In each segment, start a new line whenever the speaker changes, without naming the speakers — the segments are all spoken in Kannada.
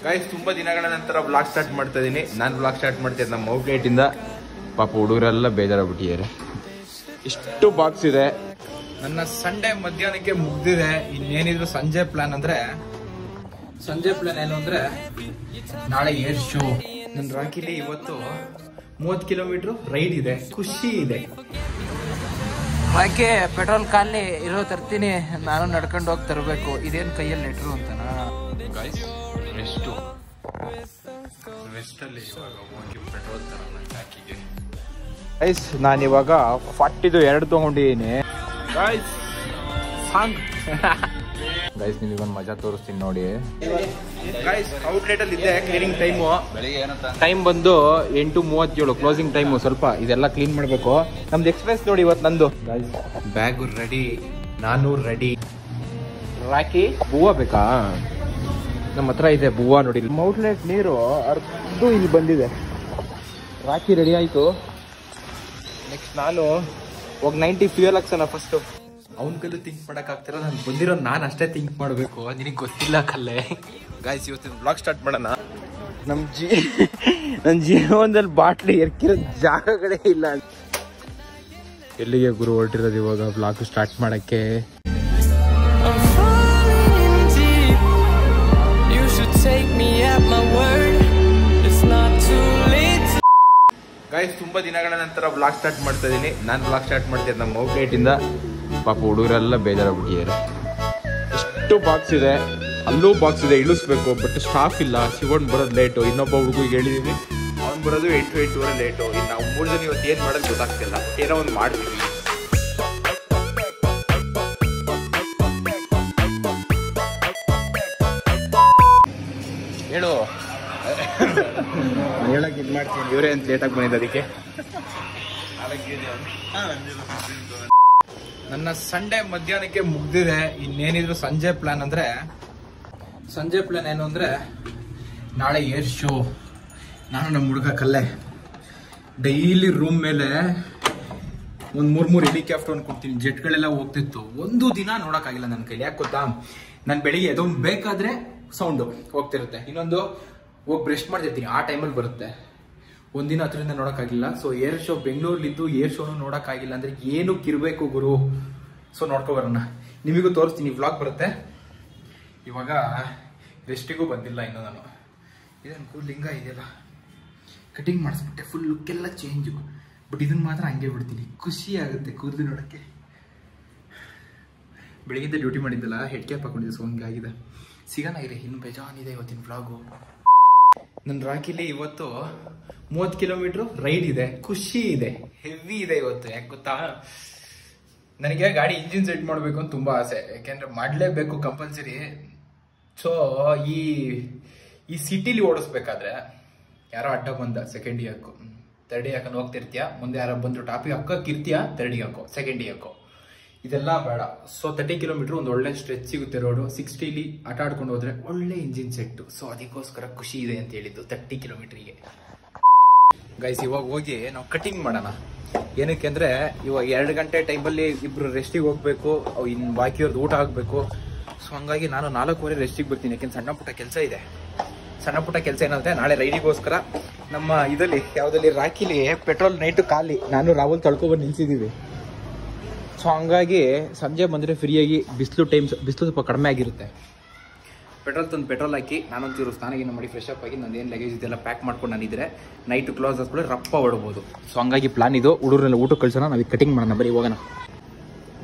ಗೈಸ್ ತುಂಬಾ ದಿನಗಳ ನಂತರ ಬ್ಲಾಗ್ ಸ್ಟಾರ್ಟ್ ಮಾಡ್ತಾ ಇದೀನಿ. ನಾನು ಬ್ಲಾಗ್ ಸ್ಟಾರ್ಟ್ ಮಾಡ್ತಿದ್ದೆ ನಮ್ಮ ಔಟ್ಲೆಟ್ ಇಂದ. ಪಾಪ ಹುಡುಗರೆಲ್ಲ ಬೇಜಾರಾಗ್ಬಿಟ್ಟಿದ್ದಾರೆ. ಇಷ್ಟು ಬಾಕ್ಸ್ ಇದೆ. ನನ್ನ ಸಂಡೇ ಮಧ್ಯಾಹ್ನಕ್ಕೆ ಮುಗ್ದಿದೆ. ಇನ್ನೇನಿದ್ರು ಸಂಜೆ ಪ್ಲಾನ್ ಅಂದ್ರೆ ನಾಳೆ ಏರ್ ಶೋ. ನನ್ನ ರಾಕಿಲಿ ಇವತ್ತು 30 ಕಿಲೋಮೀಟರ್ ರೈಡ್ ಇದೆ. ಖುಷಿ ಇದೆ.
ಯಾಕೆ ಪೆಟ್ರೋಲ್ ಖಾಲಿ ಇರೋ ತರ್ತೀನಿ, ನಾನು ನಡ್ಕೊಂಡು ಹೋಗಿ ತರಬೇಕು. ಇದೇನು ಕೈಯಲ್ಲಿ ಲೆಟ್ರು ಅಂತನಾ?
ಗೈಸ್ ವೆಸ್ಟಲ್ಲಿ ಇವಾಗ ಹೋಗಿ ಪೆಟ್ರೋಲ್ ತರೋಣ ಟ್ಯಾಂಕಿಗೆ. ಗೈಸ್ ನಾನಿವಾಗ 42 ತಗೊಂಡಿದ್ದೀನಿ. ಗೈಸ್ ಸಾಂಗ್ ಗೈಸ್ ನಿಮಗೊಂದು ಮಜಾ ತೋರಿಸ್ತೀನಿ ನೋಡಿ. ಗೈಸ್ ಔಟ್ಲೆಟ್ ಅಲ್ಲಿ ಇದ್ದೆ. ಕ್ಲೀನಿಂಗ್ ಟೈಮ್ ಬಂದು 8:37 ಕ್ಲೋಸಿಂಗ್ ಟೈಮು. ಸ್ವಲ್ಪ ಇದೆಲ್ಲ ಕ್ಲೀನ್ ಮಾಡಬೇಕು. ನಮ್ದು ಎಕ್ಸ್ಪ್ರೆಸ್ ನೋಡಿ ಇವತ್ತು ನಂದು. ಗೈಸ್ ಬ್ಯಾಗು ರೆಡಿ, ನಾನು ರೆಡಿ. ರಾಕಿ ಬೂವಾ ಬೇಕಾ? ನಮ್ಮ ಹತ್ರ ಇದೆ ಬೂವಾ ನೋಡಿ. ಔಟ್ಲೆಟ್ ನೀರು ಅರ್ಧ ಇಲ್ಲಿ ಬಂದಿದೆ. ರಾಕಿ ರೆಡಿ ಆಯ್ತು. ನೆಕ್ಸ್ಟ್ ನಾನು ಹೋಗಿ 90 ಫ್ಯೂಯಲ್ ಹಾಕ್ಸೋಣ ಫಸ್ಟ್. ಅವನ ಕಲ್ಲು ಥಿಂಕ್ ಮಾಡಕ್ ಆಗ್ತಿರೋ ನಾನು ಬಂದಿರೋ ನಾನು ಅಷ್ಟೇ ಥಿಂಕ್ ಮಾಡಬೇಕು. ನಿನಗೆ ಗೊತ್ತಿಲ್ಲ ಕಲ್ಲೇ. ಗಾಯ್ಸ್ ಇವತ್ತಿನ ಬ್ಲಾಗ್ ಸ್ಟಾರ್ಟ್ ಮಾಡೋಣ. ನನ್ನ ಜೀವನದಲ್ಲಿ ಬಾಟ್ಲಿ ಎರ್ಕಿರೋ ಜಾಗಗಳೇ ಇಲ್ಲ. ಎಲ್ಲಿಗೆ ಗುರು ಹೊರಟಿರೋದು ಇವಾಗ ಬ್ಲಾಗ್ ಸ್ಟಾರ್ಟ್ ಮಾಡಕ್ಕೆ? ಗೈಸ್ ತುಂಬಾ ದಿನಗಳ ನಂತರ ಬ್ಲಾಗ್ ಸ್ಟಾರ್ಟ್ ಮಾಡ್ತಾ ಇದೀನಿ. ನಾನು ಬ್ಲಾಗ್ ಸ್ಟಾರ್ಟ್ ಮಾಡ್ತಿದ್ದೆ ನಮ್ಮ ಔಟ್ಲೆಟ್ ಇಂದ. ಪಾಪ ಹುಡುಗರೆಲ್ಲ ಬೇಜಾರಾಗ್ಬಿಟ್ಟಿದ್ದಾರೆ. ಎಷ್ಟು ಬಾಕ್ಸ್ ಇದೆ, ಅಲ್ಲೂ ಬಾಕ್ಸ್ ಇದೆ, ಇಳಿಸ್ಬೇಕು. ಬಟ್ ಸ್ಟಾಫ್ ಇಲ್ಲ. ಶಿವಣ್ಣ ಬರೋದು ಲೇಟು. ಇನ್ನೊಬ್ಬ ಹುಡುಗಿಗೆ ಹೇಳಿದೀನಿ, ಅವ್ನು ಬರೋದು 8:08 ಲೇಟು. ಇನ್ನು ನಾವು 3 ಜನ ಇವತ್ತು ಏನು ಮಾಡೋದು ಗೊತ್ತಾಗ್ತಿಲ್ಲ. ಏನೋ ಒಂದು ಮಾಡ್ತೀವಿ. ಹೇಳು ಹೇಳಕ್ಕೆ ಇದು ಮಾಡ್ತೀನಿ. ಇವರೇ ಅಂತ ಲೇಟಾಗಿ ಬಂದಿದ್ದ ಅದಕ್ಕೆ. ನನ್ನ ಸಂಡೇ ಮಧ್ಯಾಹ್ನಕ್ಕೆ ಮುಗ್ದಿದೆ. ಇನ್ನೇನಿದ್ರು ಸಂಜೆ ಪ್ಲಾನ್ ಏನು ಅಂದ್ರೆ ನಾಳೆ ಏರ್ ಶೋ. ನಾನು ನಮ್ಮ ಹುಡುಗ ಕಲ್ಲೆ ಡೈಲಿ ರೂಮ್ ಮೇಲೆ ಒಂದು 3 ಹೆಲಿಕಾಪ್ಟರ್ ಅನ್ಕೊಡ್ತೀನಿ. ಜೆಟ್ಗಳೆಲ್ಲ ಹೋಗ್ತಿತ್ತು. ಒಂದು ದಿನ ನೋಡೋಕ್ಕಾಗಿಲ್ಲ ನನ್ನ ಕೈಲಿ. ಯಾಕೆ ಗೊತ್ತಾ? ನಾನು ಬೆಳಿಗ್ಗೆ ಎದೊಂದು ಬೇಕಾದ್ರೆ ಸೌಂಡು ಹೋಗ್ತಿರುತ್ತೆ, ಇನ್ನೊಂದು ಹೋಗಿ ಬ್ರಷ್ ಮಾಡ್ತಿರ್ತೀನಿ, ಆ ಟೈಮಲ್ಲಿ ಬರುತ್ತೆ. ಒಂದಿನ ಹತ್ರದಿಂದ ನೋಡೋಕ್ಕಾಗಿಲ್ಲ. ಸೊ ಏರ್ ಶೋ ಬೆಂಗಳೂರಲ್ಲಿದ್ದು ಏರ್ ಶೋನು ನೋಡೋಕ್ಕಾಗಿಲ್ಲ ಅಂದರೆ ಏನಕ್ಕಿರಬೇಕು ಗುರು. ಸೊ ನೋಡ್ಕೊಬರೋಣ, ನಿಮಗೂ ತೋರಿಸ್ತೀನಿ. ವ್ಲಾಗ್ ಬರುತ್ತೆ. ಇವಾಗ ರೆಸ್ಟಿಗೂ ಬಂದಿಲ್ಲ ಇನ್ನು ನಾನು. ಇದೇನು ಕೂಲಿಂಗ ಇದೆಯಲ್ಲ, ಕಟಿಂಗ್ ಮಾಡಿಸ್ಬಿಟ್ಟೆ. ಫುಲ್ ಲುಕ್ಕೆಲ್ಲ ಚೇಂಜು. ಬಟ್ ಇದನ್ನು ಮಾತ್ರ ಹಂಗೆ ಬಿಡ್ತೀನಿ. ಖುಷಿ ಆಗುತ್ತೆ ಕೂದಲು ನೋಡೋಕ್ಕೆ. ಬೆಳಿಗ್ಗೆ ಡ್ಯೂಟಿ ಮಾಡಿದ್ದಲ್ಲ, ಹೆಡ್ ಕ್ಯಾಪ್ ಹಾಕೊಂಡಿದ್ದೆ. ಸೊ ಹಂಗಾಗಿದೆ. ಸಿಗೋಣ ಇರಿ, ಇನ್ನು ಬೇಜಾನಿದೆ ಇವತ್ತಿನ ವ್ಲಾಗು. ನನ್ನ ರಾಕಿಲಿ ಇವತ್ತು 30 ಕಿಲೋಮೀಟರ್ ರೈಡ್ ಇದೆ. ಖುಷಿ ಇದೆ, ಹೆವಿ ಇದೆ ಇವತ್ತು. ಯಾಕೆ ಗೊತ್ತಾ? ನನಗೆ ಗಾಡಿ ಇಂಜಿನ್ ಸೆಟ್ ಮಾಡಬೇಕು ಅಂತ ತುಂಬ ಆಸೆ. ಯಾಕೆಂದರೆ ಮಾಡಲೇಬೇಕು, ಕಂಪಲ್ಸರಿ. ಸೊ ಈ ಸಿಟಿಲಿ ಓಡಿಸ್ಬೇಕಾದ್ರೆ ಯಾರೋ ಅಡ್ಡ ಬಂದ ಸೆಕೆಂಡ್ ಇಯರ್ಕು, ಥರ್ಡ್ ಇಯರ್ ಹಾಕೊಂಡು ಹೋಗ್ತಿರ್ತೀಯ. ಮುಂದೆ ಯಾರೋ ಬಂದರು ಟಾಪಿಗೆ ಹಾಕೋಕ್ಕಿರ್ತೀಯ, ಥರ್ಡ್ ಇಯರ್ ಹಾಕೋ, ಸೆಕೆಂಡ್ ಇಯರ್ ಹಾಕೋ. ಇದೆಲ್ಲ ಬೇಡ. ಸೊ 30 ಕಿಲೋಮೀಟರ್ ಒಂದು ಒಳ್ಳೆ ಸ್ಟ್ರೆಚ್ ಸಿಗುತ್ತೆ ರೋಡು. 60ಲಿ ಆಟ ಆಡ್ಕೊಂಡು ಹೋದ್ರೆ ಒಳ್ಳೆ ಇಂಜಿನ್ ಸೆಟ್ಟು. ಸೊ ಅದಕ್ಕೋಸ್ಕರ ಖುಷಿ ಇದೆ ಅಂತ ಹೇಳಿದ್ದು 30 ಕಿಲೋಮೀಟ್ರಿಗೆ. ಗೈಸ್ ಇವಾಗ ಹೋಗಿ ನಾವು ಕಟಿಂಗ್ ಮಾಡೋಣ. ಏನಕ್ಕೆ ಅಂದರೆ ಇವಾಗ 2 ಗಂಟೆ ಟೈಮಲ್ಲಿ ಇಬ್ರು ರೆಸ್ಟಿಗೆ ಹೋಗ್ಬೇಕು. ಇನ್ನು ಬಾಕಿಯವ್ರದ್ದು ಊಟ ಆಗಬೇಕು. ಸೊ ಹಂಗಾಗಿ ನಾನು 4:15 ರೆಸ್ಟಿಗೆ ಬರ್ತೀನಿ. ಯಾಕೆಂದ್ರೆ ಸಣ್ಣ ಪುಟ್ಟ ಕೆಲಸ ಇದೆ. ಸಣ್ಣ ಪುಟ್ಟ ಕೆಲಸ ಏನಂದ್ರೆ ನಾಳೆ ರೈಡಿಗೋಸ್ಕರ ನಮ್ಮ ಯಾವುದಲ್ಲಿ ರಾಕಿಲಿ ಪೆಟ್ರೋಲ್ ನೈಟು ಖಾಲಿ. ನಾನು ರಾಹುಲ್ ತಳ್ಕೊಬಂದು ನಿಲ್ಸಿದ್ದೀವಿ. ಸೊ ಹಂಗಾಗಿ ಸಂಜೆ ಬಂದರೆ ಫ್ರೀಯಾಗಿ ಬಿಸಿಲು ಸ್ವಲ್ಪ ಕಡಿಮೆ ಆಗಿರುತ್ತೆ. ಪೆಟ್ರೋಲ್ ಹಾಕಿ ನಾನೊಂಚೂರು ಸ್ನಾನಗಿನ ಮಾಡಿ ಫ್ರೆಶ್ ಅಪ್ ಆಗಿ ನಂದೇನು ಲಗೇಜ್ ಇದೆಲ್ಲ ಪ್ಯಾಕ್ ಮಾಡ್ಕೊಂಡು ನಾನಿದ್ರೆ ನೈಟು ಕ್ಲೋಸ್ ಆದ್ಮೇಲೆ ರಪ್ಪ ಹೊಡ್ಬೋದು. ಸೊ ಹಂಗಾಗಿ ಪ್ಲಾನ್ ಇದು. ಹುಡುಗರೆಲ್ಲ ಊಟಕ್ಕೆ ಕಳ್ಸೋಣ, ನಾವೀಗ ಕಟಿಂಗ್ ಮಾಡೋಣ. ಬರೀ ಹೋಗೋಣ.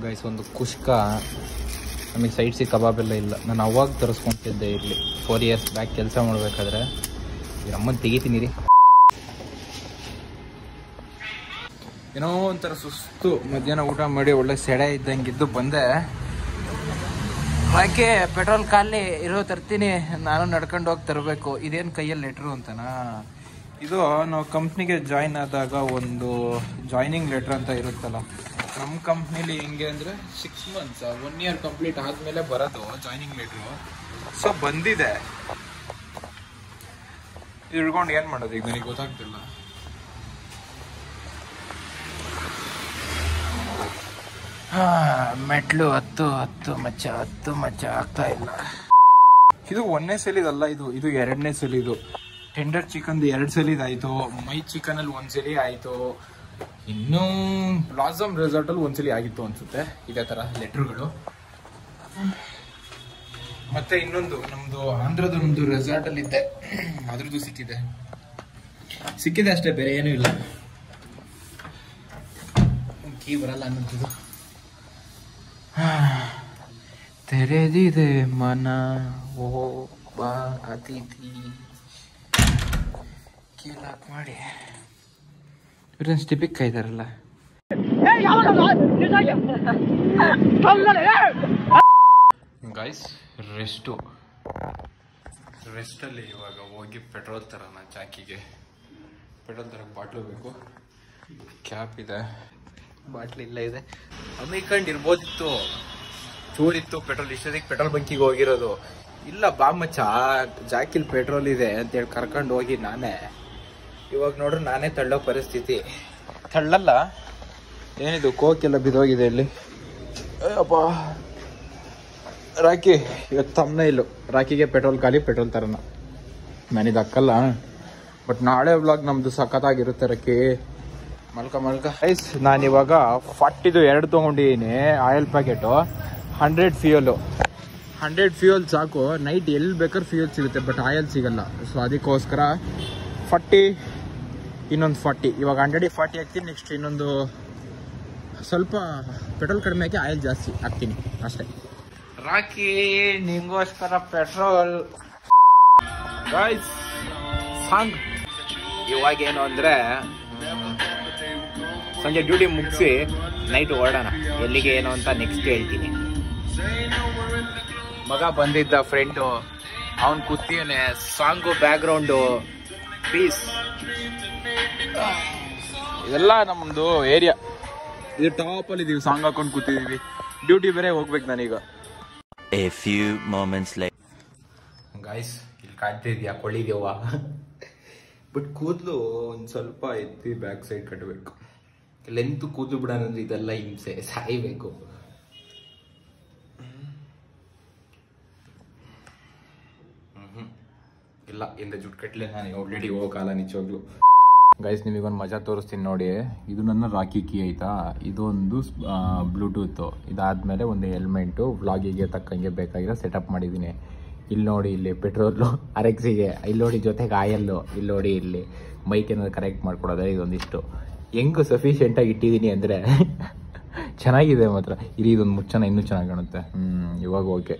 ಗೈಸ್ ಒಂದು ಕುಷ್ಕ, ನಮಗೆ ಸೈಡ್ ಸಿ ಕಬಾಬ್ ಎಲ್ಲ ಇಲ್ಲ. ನಾನು ಅವಾಗ ತರಿಸ್ಕೊತಿದ್ದೆ ಇರಲಿ 4 ಇಯರ್ಸ್ ಬ್ಯಾಕ್ ಕೆಲಸ ಮಾಡಬೇಕಾದ್ರೆ. ನಮ್ಮನ್ನು ತೆಗಿತೀನಿ ರೀ. ಏನೋ ಒಂಥರ ಸುಸ್ತು. ಮಧ್ಯಾಹ್ನ ಊಟ ಮಾಡಿ ಒಳ್ಳೆ ಸೆಡೆ ಇದ್ದಂಗಿದ್ದು ಬಂದೆ.
ಯಾಕೆ ಪೆಟ್ರೋಲ್ ಖಾಲಿ ಇರೋ ತರ್ತೀನಿ, ನಾನು ನಡ್ಕೊಂಡು ಹೋಗಿ ತರಬೇಕು. ಇದೇನು ಕೈಯಲ್ಲಿ ಲೆಟ್ರು ಅಂತನಾ?
ಇದು ನಾವು ಕಂಪ್ನಿಗೆ ಜಾಯಿನ್ ಆದಾಗ ಒಂದು ಜಾಯ್ನಿಂಗ್ ಲೆಟ್ರ್ ಅಂತ ಇರುತ್ತಲ್ಲ. ನಮ್ಮ ಕಂಪ್ನಿಲಿ ಹಿಂಗೆ ಅಂದರೆ 6 ಮಂತ್ಸ್ 1 ಇಯರ್ ಕಂಪ್ಲೀಟ್ ಆದಮೇಲೆ ಬರೋದು ಜಾಯ್ನಿಂಗ್ ಲೆಟ್ರು. ಸೊ ಬಂದಿದೆ. ಇದು ಹಿಡ್ಕೊಂಡು ಏನು ಮಾಡೋದು ಈಗ ನನಗೆ ಗೊತ್ತಾಗ್ತಿಲ್ಲ.
ಮೆಟ್ಲು ಹತ್ತು ಮಚ್ಚ ಆಗ್ತಾ ಇಲ್ಲ.
ಇದು 1ನೇ ಸಲಿದಲ್ಲ, ಇದು 2ನೇ ಸಲಿದು. ಟೆಂಡರ್ ಚಿಕನ್ 2 ಸಲಿದಾಯ್ತು, ಮೈ ಚಿಕನ್ ಅಲ್ಲಿ 1 ಸಲಿ ಆಯ್ತು, ಇನ್ನೂ ಬ್ಲಾಸಮ್ ರೆಸಾರ್ಟ್ ಅಲ್ಲಿ 1 ಸಲಿ ಆಗಿತ್ತು ಅನ್ಸುತ್ತೆ ಇದೇ ತರ ಲೆಟರ್ಗಳು. ಮತ್ತೆ ಇನ್ನೊಂದು ನಮ್ದು ಆಂಧ್ರದ ಒಂದು ರೆಸಾರ್ಟ್ ಅಲ್ಲಿ ಇದ್ದೆ, ಅದ್ರದ್ದು ಸಿಕ್ಕಿದೆ ಅಷ್ಟೇ, ಬೇರೆ ಏನೂ ಇಲ್ಲ. ಕೀ ಬರಲ್ಲ ಅನ್ನೋದು. ತೆರೆದಿದೆ ಮನ ಓ ಬಾ ಅತಿಥಿ ಕೀಲಾಕ್ ಮಾಡಿ ಇವ್ರನ್ನ ಸ್ಟಿಪಿಕ್ ಇದಾರಲ್ಲ. ಗೈಸ್ ರೆಸ್ಟಲ್ಲಿ ಇವಾಗ ಹೋಗಿ ಪೆಟ್ರೋಲ್ ತರೋಣ. ಚಾಕಿಗೆ ಪೆಟ್ರೋಲ್ ತರಕ್ಕೆ ಬಾಟ್ಲು ಬೇಕು, ಕ್ಯಾಪ್ ಇದೆ, ಬಾಟ್ಲ್ ಇಲ್ಲ ಇದೆ. ಅಮ್ಮಿಕೊಂಡಿರ್ಬೋದಿತ್ತು, ಚೂರಿತ್ತು ಪೆಟ್ರೋಲ್. ಇಷ್ಟೊತ್ತಿಗೆ ಪೆಟ್ರೋಲ್ ಬಂಕಿಗೆ ಹೋಗಿರೋದು. ಇಲ್ಲ ಬಾ ಮಚ್ಚ, ಜಾಕಿಲ್ ಪೆಟ್ರೋಲ್ ಇದೆ ಅಂತೇಳಿ ಕರ್ಕೊಂಡು ಹೋಗಿ ನಾನೇ. ಇವಾಗ ನೋಡ್ರಿ ನಾನೇ ತಳ್ಳೋ ಪರಿಸ್ಥಿತಿ. ತಳ್ಳಲ್ಲ, ಏನಿದು ಕೋಕೆಲ್ಲ ಬಿದ್ದೋಗಿದೆ ಇಲ್ಲಿ. ಅಪ್ಪ ರಾಕಿ ಇವತ್ತು ತಮ್ಮನೇ ಇಲ್ಲು. ರಾಕಿಗೆ ಪೆಟ್ರೋಲ್ ಖಾಲಿ, ಪೆಟ್ರೋಲ್ ತರೋಣ. ನಾನಿದು ಹಾಕಲ್ಲ, ಬಟ್ ನಾಳೆ ವ್ಲಾಗ್ ನಮ್ದು ಸಖತ್ತಾಗಿರುತ್ತೆ. ರಾಕಿ ಮಲ್ಕ ಐಸ್. ನಾನಿವಾಗ 40 2 ತೊಗೊಂಡಿದ್ದೀನಿ ಆಯಿಲ್ ಪ್ಯಾಕೆಟು. 100 ಫ್ಯೂಯಲ್ ಸಾಕು. ನೈಟ್ ಎಲ್ಲಿ ಬೇಕಾದ್ರೆ ಫ್ಯೂಯಲ್ ಸಿಗುತ್ತೆ, ಬಟ್ ಆಯಿಲ್ ಸಿಗಲ್ಲ. ಸೊ ಅದಕ್ಕೋಸ್ಕರ 40, ಇನ್ನೊಂದು 40. ಇವಾಗ 140 ಹಾಕ್ತೀನಿ. ನೆಕ್ಸ್ಟ್ ಇನ್ನೊಂದು ಸ್ವಲ್ಪ ಪೆಟ್ರೋಲ್ ಕಡಿಮೆ ಹಾಕಿ ಆಯಿಲ್ ಜಾಸ್ತಿ ಹಾಕ್ತೀನಿ ಅಷ್ಟೇ. ರಾಕಿ ನಿಂಗೋಸ್ಕರ ಪೆಟ್ರೋಲ್. ಗಾಯ್ಸ್ ಸಾಂಗ್ ಇವಾಗೇನು ಅಂದರೆ ಸಂಜೆ ಡ್ಯೂಟಿ ಮುಗಿಸಿ ನೈಟ್ ಹೊರಡೋಣ. ಎಲ್ಲಿಗೆ ಏನು ಅಂತ ನೆಕ್ಸ್ಟ್ ಹೇಳ್ತೀನಿ. ಮಗ ಬಂದಿದ್ದ ಫ್ರೆಂಡು, ಅವನು ಕೂತಿಯನೆ. Song background piece. ಇದೆಲ್ಲ ನಮ್ಮದು ಏರಿಯಾ. ಇದು ಟಾಪಲ್ಲಿ ಇದೀವಿ, ಸಾಂಗ್ ಹಾಕೊಂಡು ಕೂತಿದ್ದೀವಿ. ಡ್ಯೂಟಿ ಬೇರೆ ಹೋಗ್ಬೇಕು ನಾನೀಗ.
A few moments later.
Guys ಇಲ್ಲಿ ಕಾಣ್ತಾ ಇದೆಯಾ ಕೊಳ್ಳಿದೇವ? ಬಟ್ ಕೂದಲು ಒಂದು ಸ್ವಲ್ಪ ಎತ್ತಿ ಬ್ಯಾಕ್ ಸೈಡ್ ಕಟ್ಟಬೇಕು. ಲೆಂತ್ ಕೂದಲು ಬಿಡೋಣಂದ್ರೆ ಇದೆಲ್ಲ ಹಿಂಸೆ, ಸಾಯ್ಬೇಕು. ಇಲ್ಲ ಇಂದ ಜುಟ್ ಕಟ್ಲೆ ನಾನು ಆಲ್ರೆಡಿ ಹೋಗಲ್ಲ ನಿಜವಾಗ್ಲು. ಗೈಸ್ ನಿಮಗೊಂದು ಮಜಾ ತೋರಿಸ್ತೀನಿ ನೋಡಿ. ಇದು ನನ್ನ ರಾಕಿ ಕೀ ಆಯ್ತಾ. ಇದೊಂದು ಬ್ಲೂಟೂತು. ಇದಾದ್ಮೇಲೆ ಒಂದು ಹೆಲ್ಮೆಂಟು, ವ್ಲಾಗಿಗೆ ತಕ್ಕಂಗೆ ಬೇಕಾಗಿರೋ ಸೆಟಪ್ ಮಾಡಿದ್ದೀನಿ. ಇಲ್ಲಿ ನೋಡಿ, ಇಲ್ಲಿ ಪೆಟ್ರೋಲು RXಗೆ, ಇಲ್ಲಿ ನೋಡಿ ಜೊತೆಗೆ ಆಯಲ್ಲು, ಇಲ್ಲಿ ನೋಡಿ ಇಲ್ಲಿ ಮೈಕ್ ಏನಾದ್ರು ಕರೆಕ್ಟ್ ಮಾಡ್ಕೊಡೋದ್ರೆ ಇದೊಂದಿಷ್ಟು ಹೆಂಗು ಸಫಿಷಿಯೆಂಟಾಗಿ ಇಟ್ಟಿದ್ದೀನಿ ಅಂದರೆ ಚೆನ್ನಾಗಿದೆ ಮಾತ್ರ. ಇಲ್ಲಿ ಇದೊಂದು ಮುಚ್ಚನ ಇನ್ನೂ ಚೆನ್ನಾಗಿ ಕಾಣುತ್ತೆ. ಇವಾಗ ಓಕೆ.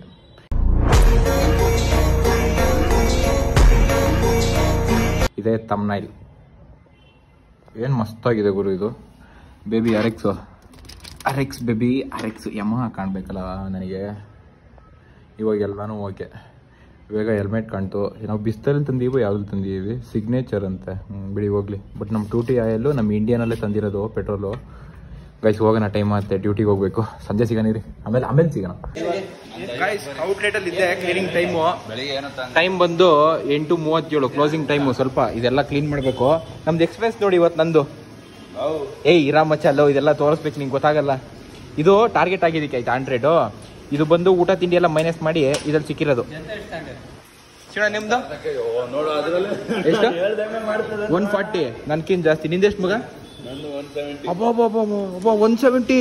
ಇದೇ ತಮ್ನೈಲ್. ಏನು ಮಸ್ತಾಗಿದೆ ಗುರು ಇದು. Baby RX baby RX Yamaha ಕಾಣಬೇಕಲ್ಲ ನನಗೆ. ಇವಾಗ ಎಲ್ಲನೂ ಓಕೆ. ಇವಾಗ ಹೆಲ್ಮೆಟ್ ಕಾಣ್ತು. ನಾವು ಬಿಸ್ತರಲ್ಲಿ ತಂದೀವಿ, ಯಾವ್ದು ತಂದೀವಿ, ಸಿಗ್ನೇಚರ್ ಅಂತೆ. ಬಿಡಿ ಹೋಗ್ಲಿ. ಬಟ್ ನಮ್ಮ 2T ಆಯಲ್ಲು ನಮ್ಮ ಇಂಡಿಯನಲ್ಲೇ ತಂದಿರೋದು ಪೆಟ್ರೋಲು. ಗೈಸ್ ಹೋಗೋಣ, ಟೈಮ್ ಆಗುತ್ತೆ, ಡ್ಯೂಟಿಗೆ ಹೋಗ್ಬೇಕು. ಸಂಜೆ ಸಿಗೋಣ ರೀ, ಆಮೇಲೆ ಸಿಗೋಣ. ಗೈಸ್ ಔಟ್ಲೆಟಲ್ಲಿ ಇದ್ದೆ, ಕ್ಲೀನಿಂಗ್ ಟೈಮ್ ಬಂದು 8:37 ಕ್ಲೋಸಿಂಗ್ ಟೈಮು. ಸ್ವಲ್ಪ ಇದೆಲ್ಲ ಕ್ಲೀನ್ ಮಾಡಬೇಕು. ನಮ್ದು ಎಕ್ಸ್ಪೆನ್ಸ್ ನೋಡಿ ಇವತ್ತು ನಂದು. ಏಯ್ ಇರಾಮಚ್ಚ ಅಲ್ಲೋ, ಇದೆಲ್ಲ ತೋರಿಸ್ಬೇಕು, ನಿಂಗೆ ಗೊತ್ತಾಗಲ್ಲ. ಇದು ಟಾರ್ಗೆಟ್ ಆಗಿದ್ದಕ್ಕೆ ಆಯ್ತಾ 100. ಇದು ಬಂದು ಊಟ ತಿಂಡಿ ಎಲ್ಲ ಮೈನಸ್ ಮಾಡಿ ಇದ್ರಲ್ಲಿ ಸಿಕ್ಕಿರೋದು. ನಿಮ್ದು ಎಷ್ಟು? 140. ನನ್ಕಿಂತ ಜಾಸ್ತಿ. ನಿಂದೆಷ್ಟು ಮಗ? 170.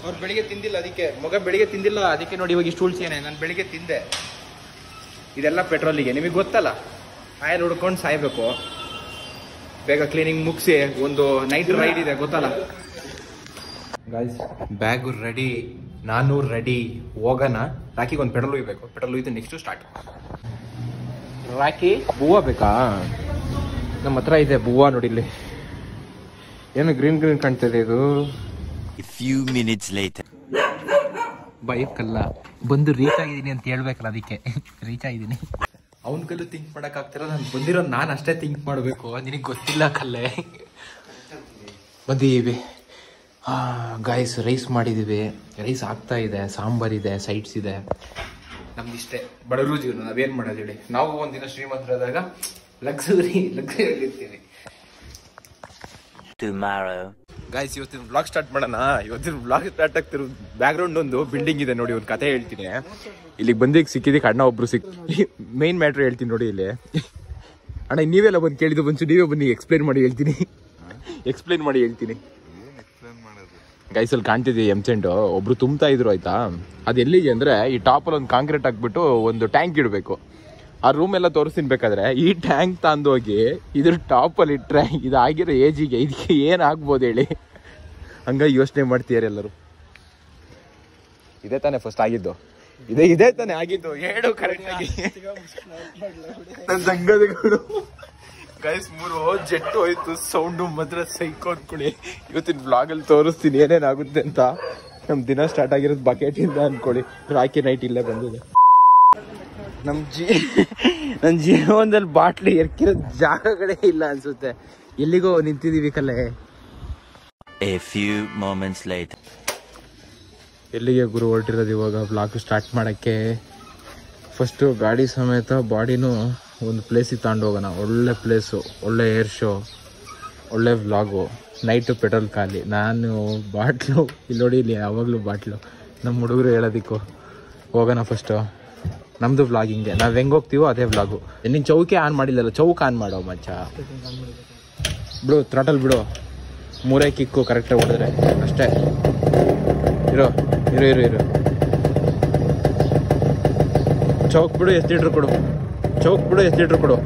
ಅವ್ರು ಬೆಳಿಗ್ಗೆ ತಿಂದಿಲ್ಲ, ಅದಕ್ಕೆ ಮಗ ಬೆಳಿಗ್ಗೆ ತಿಂದಿಲ್ಲ, ಅದಕ್ಕೆ ನೋಡಿ ಇವಾಗ ಇಷ್ಟು ಉಳ್ಸಿಯೇನೆ. ನಾನು ಬೆಳಿಗ್ಗೆ ತಿಂದೆ. ಇದೆಲ್ಲ ಪೆಟ್ರೋಲಿಗೆ. ನಿಮಗೆ ಗೊತ್ತಲ್ಲ, ಆಯಿಲ್ ಹುಡ್ಕೊಂಡು ಸಾಯ್ಬೇಕು. ಬೇಗ ಕ್ಲೀನಿಂಗ್ ಮುಗಿಸಿ ಒಂದು ನೈಟ್ ರೈಡ್ ಇದೆ, ಗೊತ್ತಲ್ಲ ಗಾಯ್ಸ್. ಬ್ಯಾಗು ರೆಡಿ, ನಾನು ರೆಡಿ, ಹೋಗೋಣ. ರಾಕಿಗೆ ಒಂದು ಪೆಟ್ರೋಲ್ ಒಯ್ಬೇಕು. ಪೆಟ್ರೋಲ್ ಒಯ್ದು ನೆಕ್ಸ್ಟ್ ಸ್ಟಾರ್ಟ್. ರಾಕಿ ಬೂವಾ ಬೇಕಾ? ನಮ್ಮ ಹತ್ರ ಇದೆ ಬೂವಾ ನೋಡಿ. ಇಲ್ಲಿ ಏನು ಗ್ರೀನ್ ಕಾಣ್ತಿದೆ ಇದು.
A few minutes later.
ಬೈಕಲ್ಲ ಬಂದು ರೀಚ್ ಆಗಿದ್ದೀನಿ ಅಂತ ಹೇಳ್ಬೇಕಲ್ಲ, ಅದಕ್ಕೆ ರೀಚ್ ಆಗಿದ್ದೀನಿ. ಅವನ ಕಲ್ಲು ಥಿಂಕ್ ಮಾಡಕ್ ಆಗ್ತಿರ. ನಾನು ಬಂದಿರೋದು ನಾನು ಅಷ್ಟೇ ಥಿಂಕ್ ಮಾಡಬೇಕು. ನಿನಗೆ ಗೊತ್ತಿಲ್ಲ ಕಲ್ಲೇ. ಬಂದೀವಿ ಗಾಯ್ಸ್. ರೈಸ್ ಮಾಡಿದ್ದೀವಿ, ರೈಸ್ ಆಗ್ತಾ ಇದೆ, ಸಾಂಬಾರಿದೆ, ಸೈಡ್ಸ್ ಇದೆ. ನಮ್ದಿಷ್ಟೇ ಬಡವರು ಜೀವನ. ನಾವೇನು ಮಾಡೋದು ಹೇಳಿ. ನಾವು ಒಂದಿನ ಶ್ರೀಮಂತರಾದಾಗ ಲಕ್ಸುರಿಯಲ್ಲಿ ಇರ್ತೀವಿ.
Tomorrow.
ಗಾಯ್ಸ್ ಇವತ್ತಿನ ಬ್ಲಾಗ್ ಸ್ಟಾರ್ಟ್ ಮಾಡೋಣ. ಇವತ್ತಿನ ಬ್ಲಾಗ್ ಸ್ಟಾರ್ಟ್ ಆಗ್ತಿರೋ ಬ್ಯಾಕ್ಗ್ರೌಂಡ್ ಒಂದು ಬಿಲ್ಡಿಂಗ್ ಇದೆ ನೋಡಿ, ಒಂದು ಕತೆ ಹೇಳ್ತೀನಿ. ಇಲ್ಲಿಗೆ ಬಂದಿಗೆ ಸಿಕ್ಕಿದ್ದಕ್ಕೆ ಅಣ್ಣ ಒಬ್ರು ಮೇನ್ ಮ್ಯಾಟ್ರ್ ಹೇಳ್ತೀನಿ ನೋಡಿ. ಇಲ್ಲಿ ಅಣ್ಣ ನೀವೆಲ್ಲ ಬಂದು ಕೇಳಿದ್ದು ಬಂಚು ನೀವೇ ಬನ್ನಿ ಎಕ್ಸ್ಪ್ಲೈನ್ ಮಾಡಿ ಹೇಳ್ತೀನಿ. ಗೈಸ್ ಅಲ್ಲಿ ಕಾಣ್ತಿದ್ದೆ ಎಮ್ಸೆಂಟ್ ಒಬ್ರು ತುಂಬ್ತಾ ಇದ್ರು ಆಯ್ತಾ. ಅದು ಎಲ್ಲಿಗೆ ಅಂದ್ರೆ ಈ ಟಾಪಲ್ಲಿ ಒಂದು ಕಾಂಕ್ರೀಟ್ ಹಾಕ್ಬಿಟ್ಟು ಒಂದು ಟ್ಯಾಂಕ್ ಇಡಬೇಕು. ಆ ರೂಮ್ ಎಲ್ಲ ತೋರಿಸ್ತೀನಿ ಬೇಕಾದ್ರೆ. ಈ ಟ್ಯಾಂಕ್ ತಂದೋಗಿ ಇದ್ರ ಟಾಪಲ್ಲಿ ಇಟ್ರೆ ಇದಾಗಿರೋ ಏಜಿಗೆ ಇದಕ್ಕೆ ಏನು ಆಗ್ಬೋದು ಹೇಳಿ. ಹಂಗಾಗಿ ಯೋಚನೆ ಮಾಡ್ತೀಯಾರ ಎಲ್ಲರೂ. ಇದೇ ತಾನೇ ಫಸ್ಟ್ ಆಗಿದ್ದು, ಇದೇ ತಾನೇ ಆಗಿದ್ದು. ಹೇಳು ಕರೆಕ್ಟ್ ಆಗಿ. ನನ್ನ ಸಂಗತಿಗಳು ಗೈಸ್ 3 ಜೆಟ್ ಹೋಯ್ತು. ಸೌಂಡು ಮಾತ್ರ ಸೈಕೋ ಅನ್ಕೊಳ್ಳಿ. ಇವತ್ತಿನ ಬ್ಲಾಗ್ ಅಲ್ಲಿ ತೋರಿಸ್ತೀನಿ ಏನೇನಾಗುತ್ತೆ ಅಂತ. ನಮ್ ದಿನ ಸ್ಟಾರ್ಟ್ ಆಗಿರೋದು ಬಕೆಟ್ ಇಂದ ಅನ್ಕೊಳ್ಳಿ. ರಾಕಿ ನೈಟ್ ಇಲ್ಲೇ ಬಂದಿದೆ. ನನ್ನ ಜೀವನದಲ್ಲಿ ಬಾಟ್ಲಿ ಎರ್ಕಿರೋ ಜಾಗಗಳೇ ಇಲ್ಲ ಅನ್ಸುತ್ತೆ. ಎಲ್ಲಿಗೋ ನಿಂತಿದೀವಿ ಕಲೆ.
A few moments later.
ಎಲ್ಲಿಗೆ ಗುರು ಹೊರಟಿರೋದು ಇವಾಗ ಬ್ಲಾಗ್ ಸ್ಟಾರ್ಟ್ ಮಾಡಕ್ಕೆ. ಫಸ್ಟು ಗಾಡಿ ಸಮೇತ ಬಾಡಿನೂ ಒಂದು ಪ್ಲೇಸಿಗೆ ತಗೊಂಡು ಹೋಗೋಣ. ಒಳ್ಳೆ ಪ್ಲೇಸು, ಒಳ್ಳೆ ಏರ್ ಶೋ, ಒಳ್ಳೆ ವ್ಲಾಗು. ನೈಟು ಪೆಟ್ರೋಲ್ ಖಾಲಿ. ನಾನು ಬಾಟ್ಲು ಇಲ್ಲಿ ನೋಡಿ, ಇಲ್ಲಿ ಯಾವಾಗಲೂ ಬಾಟ್ಲು. ನಮ್ಮ ಹುಡುಗರು ಹೇಳೋದಿಕ್ಕೂ ಹೋಗೋಣ ಫಸ್ಟು. ನಮ್ಮದು ವ್ಲಾಗಿಂಗೆ ನಾವು ಹೆಂಗೆ ಹೋಗ್ತೀವೋ ಅದೇ ವ್ಲಾಗು. ನಿನ್ನ ಚೌಕೆ ಆನ್ ಮಾಡಿಲ್ಲಲ್ಲ, ಚೌಕ ಆನ್ ಮಾಡೋ ಮಚ್ಚ. ಬಿಡು ಥ್ರಾಟಲ್ ಬಿಡು. 3 ಕಿಕ್ಕು ಕರೆಕ್ಟಾಗಿ ಹೊಡೆದ್ರೆ ಅಷ್ಟೇ. ಇರೋ ಚೌಕ್ ಬಿಡು. ಎಷ್ಟು ಲೀಟ್ರ್ ಕೊಡು.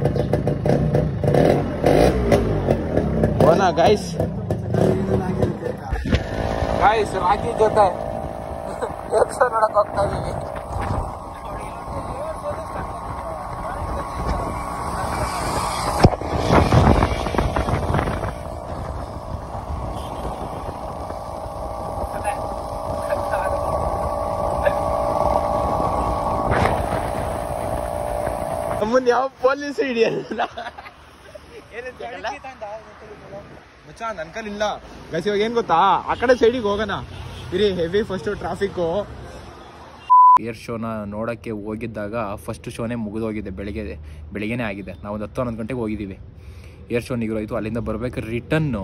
ಹೋನಾ ಗಾಯ್ಸ್ ರಾಕಿ ಜೊತೆ ನೋಡಕ್ ಹೋಗ್ತಾ ಇದೀವಿ. ಮುಂದೆ ಯಾವ ಪೊಲೀಸ್ ಹಿಡಿಯಲ್ಲ ಮಚ್ಚ. ನನ್ನ ಕೈಲಿಲ್ಲ ಗೈಸ್. ಇವಾಗ ಏನ್ ಗೊತ್ತಾ, ಆ ಕಡೆ ಸೈಡಿಗೆ ಹೋಗೋಣ ಇರಿ. Heavy first traffic. ಏರ್ ಶೋನ ನೋಡೋಕ್ಕೆ ಹೋಗಿದ್ದಾಗ ಫಸ್ಟ್ ಶೋನೇ ಮುಗಿದೋಗಿದೆ. ಬೆಳಿಗ್ಗೆನೇ ಆಗಿದೆ. ನಾವು 10-11 ಗಂಟೆಗೆ ಹೋಗಿದ್ದೀವಿ. ಏರ್ ಶೋ ನಿಗಿರೋಯ್ತು. ಅಲ್ಲಿಂದ ಬರ್ಬೇಕಾದ್ರೆ ರಿಟರ್ನು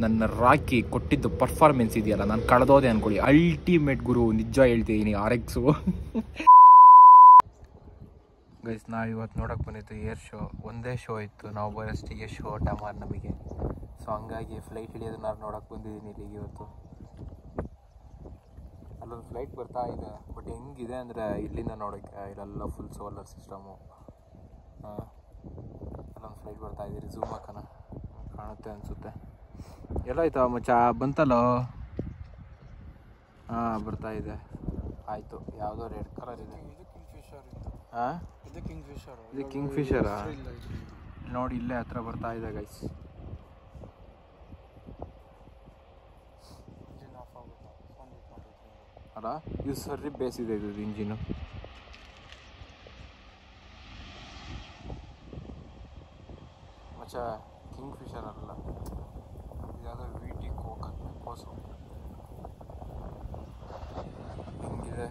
ನನ್ನ ರಾಕಿ ಕೊಟ್ಟಿದ್ದು ಪರ್ಫಾರ್ಮೆನ್ಸ್ ಇದೆಯಲ್ಲ, ನಾನು ಕಳೆದೋದೆ ಅನ್ಕೊಳ್ಳಿ. ಅಲ್ಟಿಮೇಟ್ ಗುರು, ನಿಜ ಹೇಳ್ತಿದ್ದೀನಿ. RX ಗೈಸ್ ನಾವು ಇವತ್ತು ನೋಡೋಕೆ ಬಂದಿದ್ದು ಏರ್ ಶೋ. ಒಂದೇ ಶೋ ಇತ್ತು, ನಾವು ಬರೋಷ್ಟಿಗೆ ಶೋ ಟಮಾರ್ ನಮಗೆ. ಸೊ ಹಂಗಾಗಿ ಫ್ಲೈಟ್ ಹಿಡಿಯೋದು ನಾನು ನೋಡೋಕೆ ಬಂದಿದ್ದೀನಿ ಇಲ್ಲಿಗೆ ಇವತ್ತು. ಅಲ್ಲೊಂದು ಫ್ಲೈಟ್ ಬರ್ತಾ ಇದೆ. ಬಟ್ ಹೆಂಗಿದೆ ಅಂದರೆ ಇಲ್ಲಿಂದ ನೋಡೋಕ್ಕೆ ಇಲ್ಲೆಲ್ಲ ಫುಲ್ ಸೋಲಾರ್ ಸಿಸ್ಟಮು. ಅಲ್ಲೊಂದು ಫ್ಲೈಟ್ ಬರ್ತಾ ಇದ್ದೀರಿ. ಝೂಮ್ ಹಾಕೋಣ, ಕಾಣುತ್ತೆ ಅನಿಸುತ್ತೆ. ಎಲ್ಲಾಯ್ತಾ ಮಚ್ಚ? ಬಂತಲ್ಲೋ. ಬರ್ತಾ ಇದೆ. ಆಯಿತು. ಯಾವುದೋ ರೆಡ್ ಕಲರ್ ಇದೆ. ಇದು ಕಿಂಗ್ ಫಿಶರಾ? ನೋಡಿ ಇಲ್ಲೇ ಹತ್ರ ಬರ್ತಾ ಇದೆ ಗೈಸ್. ಅಲ್ಲ ಇದು ಸರ್ರಿ ಬೇಸಿದೆ ಇದು ಇಂಜಿನು. ಮಚ್ಚ ಕಿಂಗ್ ಫಿಶರ್ ಅಲ್ಲ, ಯಾವುದೋ VT ಕೋಸು ಹಿಂಗಿದೆ.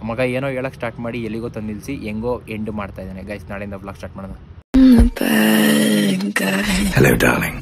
ಮಗ ಏನೋ ಹೇಳಕ್ಕೆ ಸ್ಟಾರ್ಟ್ ಮಾಡಿ ಎಲ್ಲಿಗೋ ತಂದು ನಿಲ್ಲಿಸಿ ಹೆಂಗೋ ಎಂಡ್ ಮಾಡ್ತಾ ಇದ್ದಾನೆ ಗೈಸ್. ನಾಳೆಯಿಂದ ಬ್ಲಾಗ್ ಸ್ಟಾರ್ಟ್ ಮಾಡೋಣ. Hello darling.